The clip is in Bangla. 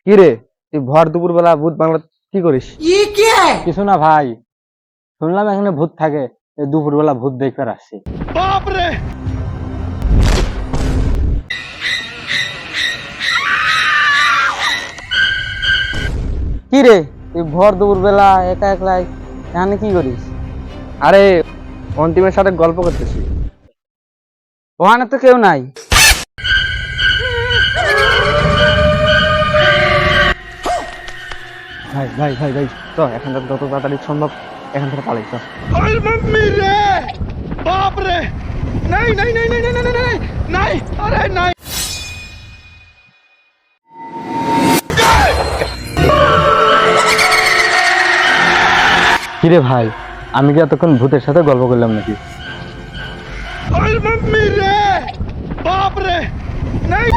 কি রে, তুই ভর দুপুর বেলা ভূত বাংলা কি করিস? কিছু না ভাই, শুনলাম এখানে ভূত থাকে, দুপুর বেলা ভূত দেখতে আসছি। কি রে, তুই ভর দুপুর বেলা একা একলা এখানে কি করিস? আরে, অন্তিমের সাথে গল্প করতেছি। ওখানে তো কেউ নাই। ভাই ভাই ভাই ভাই, তো এখান থেকে যত তাড়াতাড়ি সম্ভব এখান থেকে পালাই, চল। কিরে ভাই, আমি কি এতক্ষণ ভূতের সাথে গল্প করলাম নাকি? बाप रे नहीं